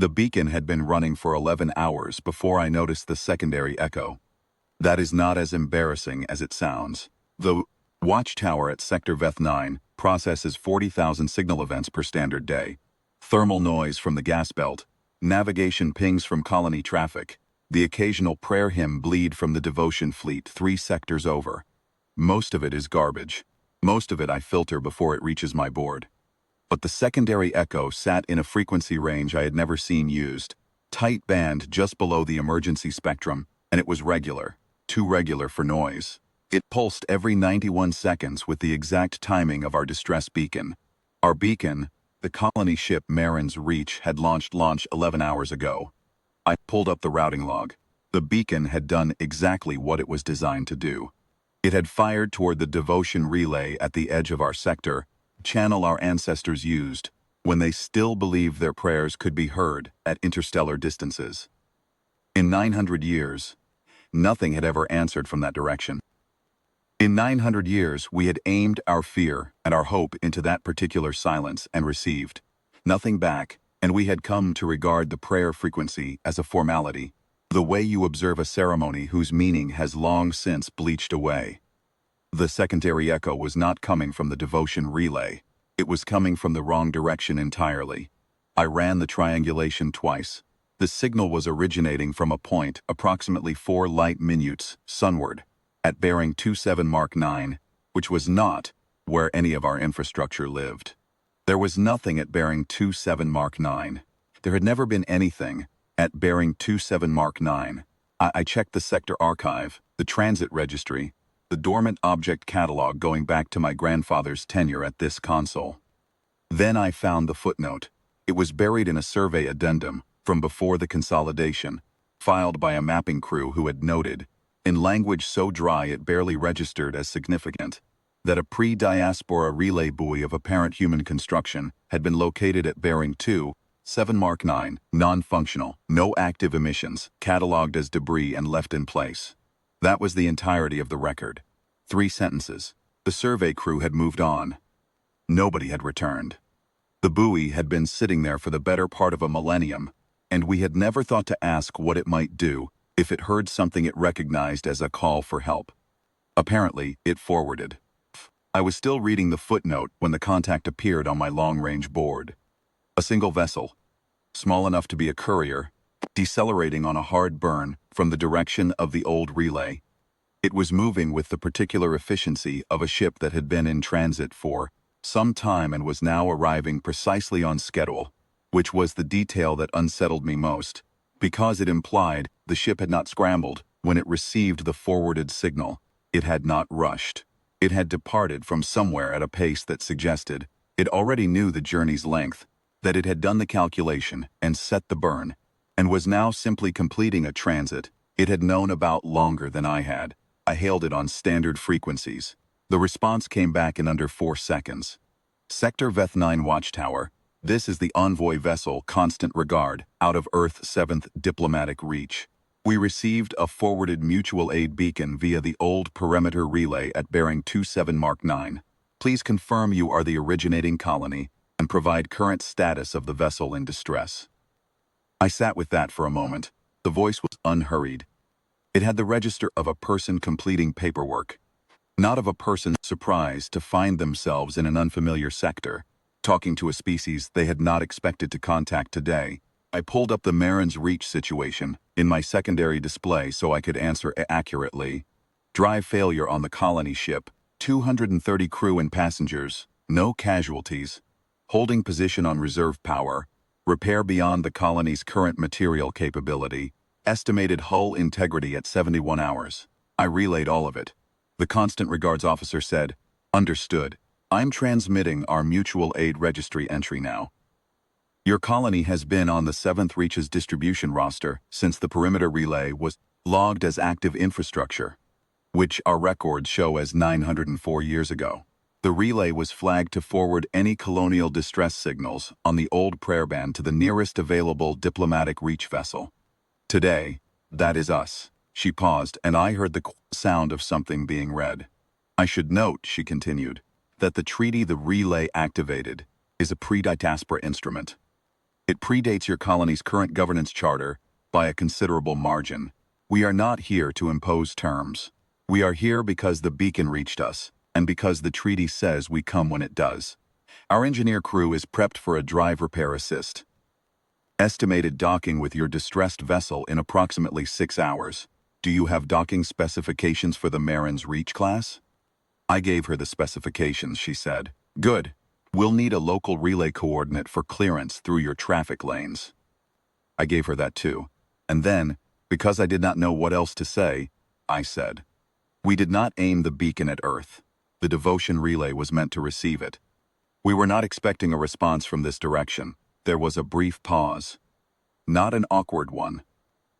The beacon had been running for 11 hours before I noticed the secondary echo. That is not as embarrassing as it sounds. The watchtower at Sector Veth-9 processes 40,000 signal events per standard day. Thermal noise from the gas belt, navigation pings from colony traffic, the occasional prayer hymn bleed from the devotion fleet 3 sectors over. Most of it is garbage. Most of it I filter before it reaches my board. But the secondary echo sat in a frequency range I had never seen used, tight band just below the emergency spectrum, and it was regular, too regular for noise. It pulsed every 91 seconds with the exact timing of our distress beacon. Our beacon, the colony ship Marin's Reach, had launched 11 hours ago. I pulled up the routing log. The beacon had done exactly what it was designed to do. It had fired toward the devotion relay at the edge of our sector, channel our ancestors used when they still believed their prayers could be heard at interstellar distances. In 900 years, nothing had ever answered from that direction. In 900 years, we had aimed our fear and our hope into that particular silence and received nothing back, and we had come to regard the prayer frequency as a formality, the way you observe a ceremony whose meaning has long since bleached away. The secondary echo was not coming from the devotion relay. It was coming from the wrong direction entirely. I ran the triangulation twice. The signal was originating from a point approximately 4 light minutes sunward, at bearing 27 Mark 9, which was not where any of our infrastructure lived. There was nothing at bearing 27 Mark 9. There had never been anything at bearing 27 Mark 9. I checked the sector archive, the transit registry, the dormant object catalog going back to my grandfather's tenure at this console. Then I found the footnote. It was buried in a survey addendum from before the consolidation, filed by a mapping crew who had noted, in language so dry it barely registered as significant, that a pre-diaspora relay buoy of apparent human construction had been located at bearing 27 Mark 9, non-functional, no active emissions, catalogued as debris and left in place. That was the entirety of the record. 3 sentences. The survey crew had moved on. Nobody had returned. The buoy had been sitting there for the better part of a millennium, and we had never thought to ask what it might do if it heard something it recognized as a call for help. Apparently, it forwarded. I was still reading the footnote when the contact appeared on my long-range board. A single vessel, small enough to be a courier, decelerating on a hard burn from the direction of the old relay. It was moving with the particular efficiency of a ship that had been in transit for some time and was now arriving precisely on schedule, which was the detail that unsettled me most, because it implied the ship had not scrambled when it received the forwarded signal. It had not rushed. It had departed from somewhere at a pace that suggested it already knew the journey's length, that it had done the calculation and set the burn, and was now simply completing a transit it had known about longer than I had. I hailed it on standard frequencies. The response came back in under 4 seconds. Sector Veth-9 Watchtower, this is the Envoy vessel Constant Regard, out of Earth's 7th diplomatic reach. We received a forwarded mutual aid beacon via the old perimeter relay at bearing 27 Mark 9. Please confirm you are the originating colony and provide current status of the vessel in distress. I sat with that for a moment. The voice was unhurried. It had the register of a person completing paperwork, not of a person surprised to find themselves in an unfamiliar sector, talking to a species they had not expected to contact today. I pulled up the Marin's Reach situation in my secondary display so I could answer accurately. Drive failure on the colony ship, 230 crew and passengers, no casualties. Holding position on reserve power, repair beyond the colony's current material capability, estimated hull integrity at 71 hours. I relayed all of it. The Constant Regards officer said, "Understood. I'm transmitting our mutual aid registry entry now. Your colony has been on the 7th Reach's distribution roster since the perimeter relay was logged as active infrastructure, which our records show as 904 years ago. The relay was flagged to forward any colonial distress signals on the old prayer band to the nearest available diplomatic reach vessel. Today, that is us." She paused, and I heard the sound of something being read. "I should note," she continued, "that the treaty the relay activated is a pre-diaspora instrument. It predates your colony's current governance charter by a considerable margin. We are not here to impose terms. We are here because the beacon reached us, and because the treaty says we come when it does. Our engineer crew is prepped for a drive repair assist. Estimated docking with your distressed vessel in approximately 6 hours. Do you have docking specifications for the Marin's Reach class? I gave her the specifications, she said. Good. We'll need a local relay coordinate for clearance through your traffic lanes. I gave her that too. And then, because I did not know what else to say, I said, we did not aim the beacon at Earth. The devotion relay was meant to receive it. We were not expecting a response from this direction. There was a brief pause. Not an awkward one.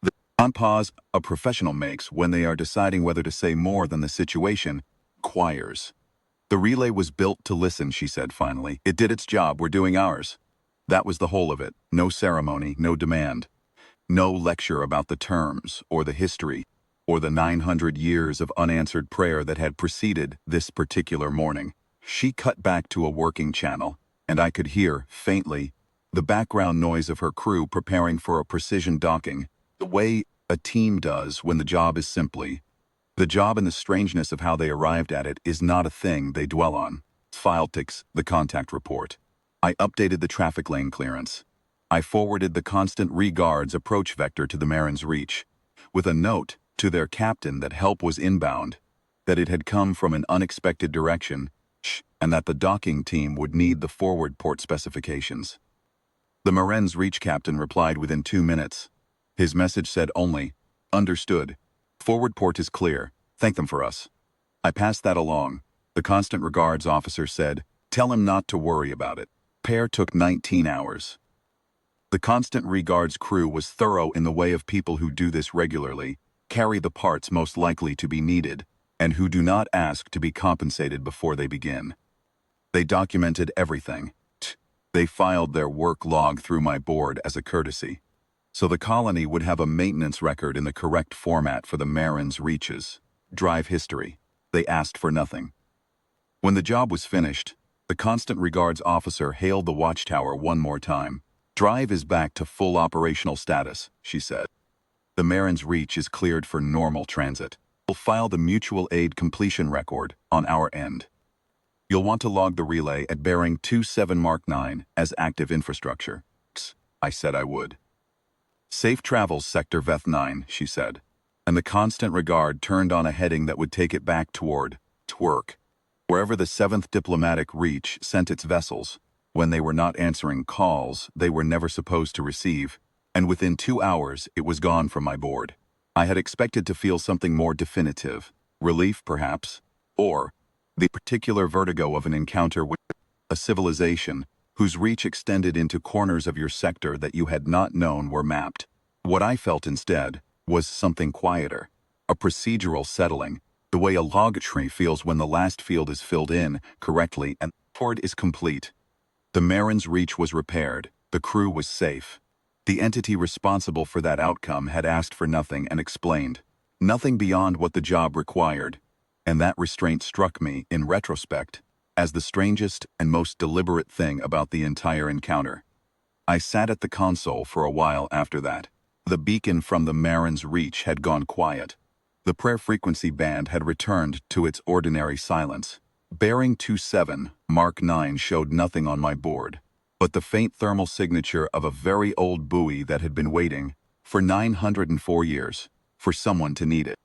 The pause a professional makes when they are deciding whether to say more than the situation requires. The relay was built to listen, she said finally. It did its job, we're doing ours. That was the whole of it. No ceremony, no demand. No lecture about the terms, or the history, or the 900 years of unanswered prayer that had preceded this particular morning. She cut back to a working channel, and I could hear, faintly, the background noise of her crew preparing for a precision docking, the way a team does when the job is simply. The job and the strangeness of how they arrived at it is not a thing they dwell on. File ticks, the contact report. I updated the traffic lane clearance. I forwarded the constant regards approach vector to the Marin's Reach, with a note to their captain that help was inbound, that it had come from an unexpected direction, and that the docking team would need the forward port specifications. The Marin's Reach captain replied within 2 minutes. His message said only, understood. Forward port is clear. Thank them for us. I passed that along. The constant regards officer said, tell him not to worry about it. Repair took 19 hours. The constant regards crew was thorough in the way of people who do this regularly, carry the parts most likely to be needed, and who do not ask to be compensated before they begin. They documented everything. They filed their work log through my board as a courtesy. So the colony would have a maintenance record in the correct format for the Marin's Reaches. Drive history. They asked for nothing. When the job was finished, the constant regards officer hailed the watchtower one more time. Drive is back to full operational status, she said. The Marin's Reach is cleared for normal transit. We'll file the mutual aid completion record on our end. You'll want to log the relay at bearing 27 Mark 9 as active infrastructure. I said I would. Safe travels, Sector Veth 9, she said, and the constant regard turned on a heading that would take it back toward work. Wherever the 7th Diplomatic Reach sent its vessels, when they were not answering calls they were never supposed to receive, and within 2 hours it was gone from my board. I had expected to feel something more definitive, relief perhaps, or the particular vertigo of an encounter with a civilization whose reach extended into corners of your sector that you had not known were mapped. What I felt instead was something quieter, a procedural settling, the way a log tree feels when the last field is filled in correctly and the report is complete. The Marin's Reach was repaired, the crew was safe. The entity responsible for that outcome had asked for nothing and explained, nothing beyond what the job required, and that restraint struck me, in retrospect, as the strangest and most deliberate thing about the entire encounter. I sat at the console for a while after that. The beacon from the Marin's Reach had gone quiet. The prayer frequency band had returned to its ordinary silence. Bearing 27, Mark 9 showed nothing on my board, but the faint thermal signature of a very old buoy that had been waiting, for 904 years, for someone to need it.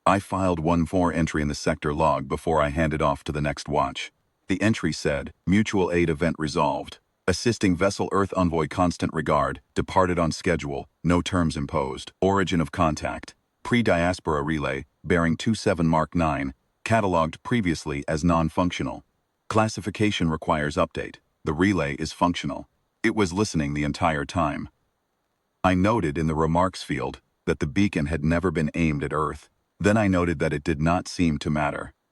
I filed one more entry in the sector log before I handed off to the next watch. The entry said, mutual aid event resolved. Assisting vessel Earth Envoy constant regard, departed on schedule, no terms imposed. Origin of contact. Pre-diaspora relay, bearing 27 Mark 9, catalogued previously as non-functional. Classification requires update. The relay is functional. It was listening the entire time. I noted in the remarks field that the beacon had never been aimed at Earth. Then I noted that it did not seem to matter.